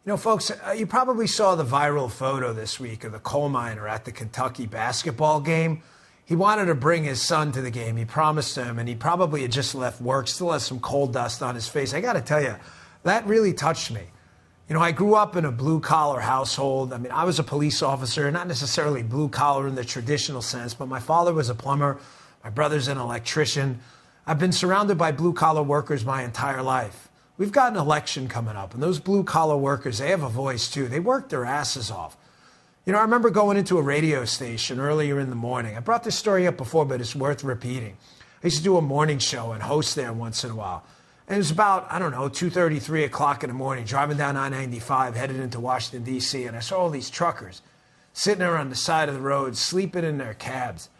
You know, folks, you probably saw the viral photo this week of the coal miner at the Kentucky basketball game. He wanted to bring his son to the game. He promised him, and he probably had just left work, still has some coal dust on his face. I got to tell you, that really touched me. You know, I grew up in a blue-collar household. I mean, I was a police officer, not necessarily blue-collar in the traditional sense, but my father was a plumber. My brother's an electrician. I've been surrounded by blue-collar workers my entire life. We've got an election coming up, and those blue-collar workers, they have a voice, too. They work their asses off. You know, I remember going into a radio station earlier in the morning. I brought this story up before, but it's worth repeating. I used to do a morning show and host there once in a while. And it was about, 2:30, 3 o'clock in the morning, driving down I-95, headed into Washington, D.C., and I saw all these truckers sitting there on the side of the road, sleeping in their cabs.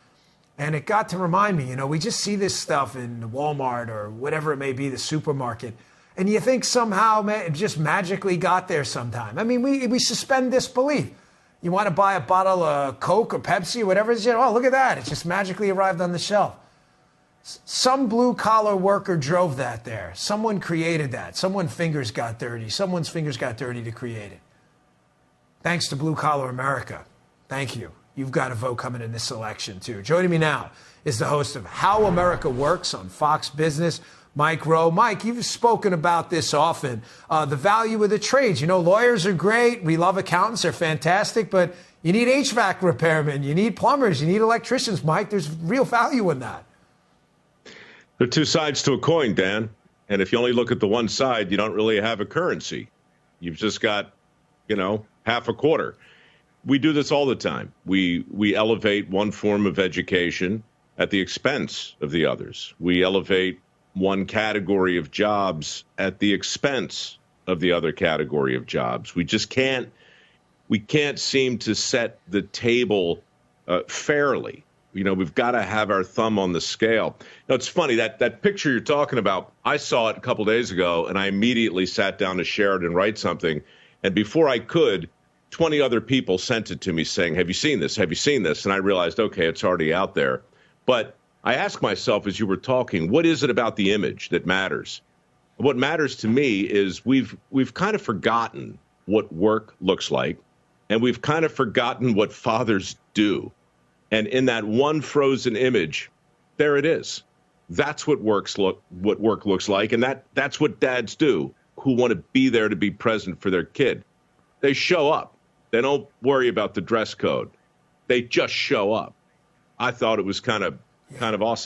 And it got to remind me, we just see this stuff in Walmart or whatever it may be, the supermarket. And you think somehow it just magically got there sometime. I mean, we suspend disbelief. You want to buy a bottle of Coke or Pepsi or whatever it is, oh, look at that. It just magically arrived on the shelf. Some blue-collar worker drove that there. Someone created that. Someone's fingers got dirty. Someone's fingers got dirty to create it. Thanks to blue-collar America. Thank you. You've got a vote coming in this election, too. Joining me now is the host of How America Works on Fox Business, Mike Rowe. Mike, you've spoken about this often, the value of the trades. Lawyers are great. We love accountants. They're fantastic. But you need HVAC repairmen. You need plumbers. You need electricians, Mike. There's real value in that. There are two sides to a coin, Dan. And if you only look at the one side, you don't really have a currency. You've just got, half a quarter. We do this all the time. We elevate one form of education at the expense of the others. We elevate one category of jobs at the expense of the other category of jobs. We can't seem to set the table fairly. We've got to have our thumb on the scale. It's funny, that picture you're talking about, I saw it a couple days ago, and I immediately sat down to share it and write something. And before I could, 20 other people sent it to me saying, have you seen this? Have you seen this? And I realized, okay, it's already out there. But I asked myself as you were talking, what is it about the image that matters? What matters to me is we've kind of forgotten what work looks like, and we've kind of forgotten what fathers do. And in that one frozen image, there it is. That's what work looks like, and that's what dads do who want to be there to be present for their kid. They show up. They don't worry about the dress code. They just show up. I thought it was kind of awesome.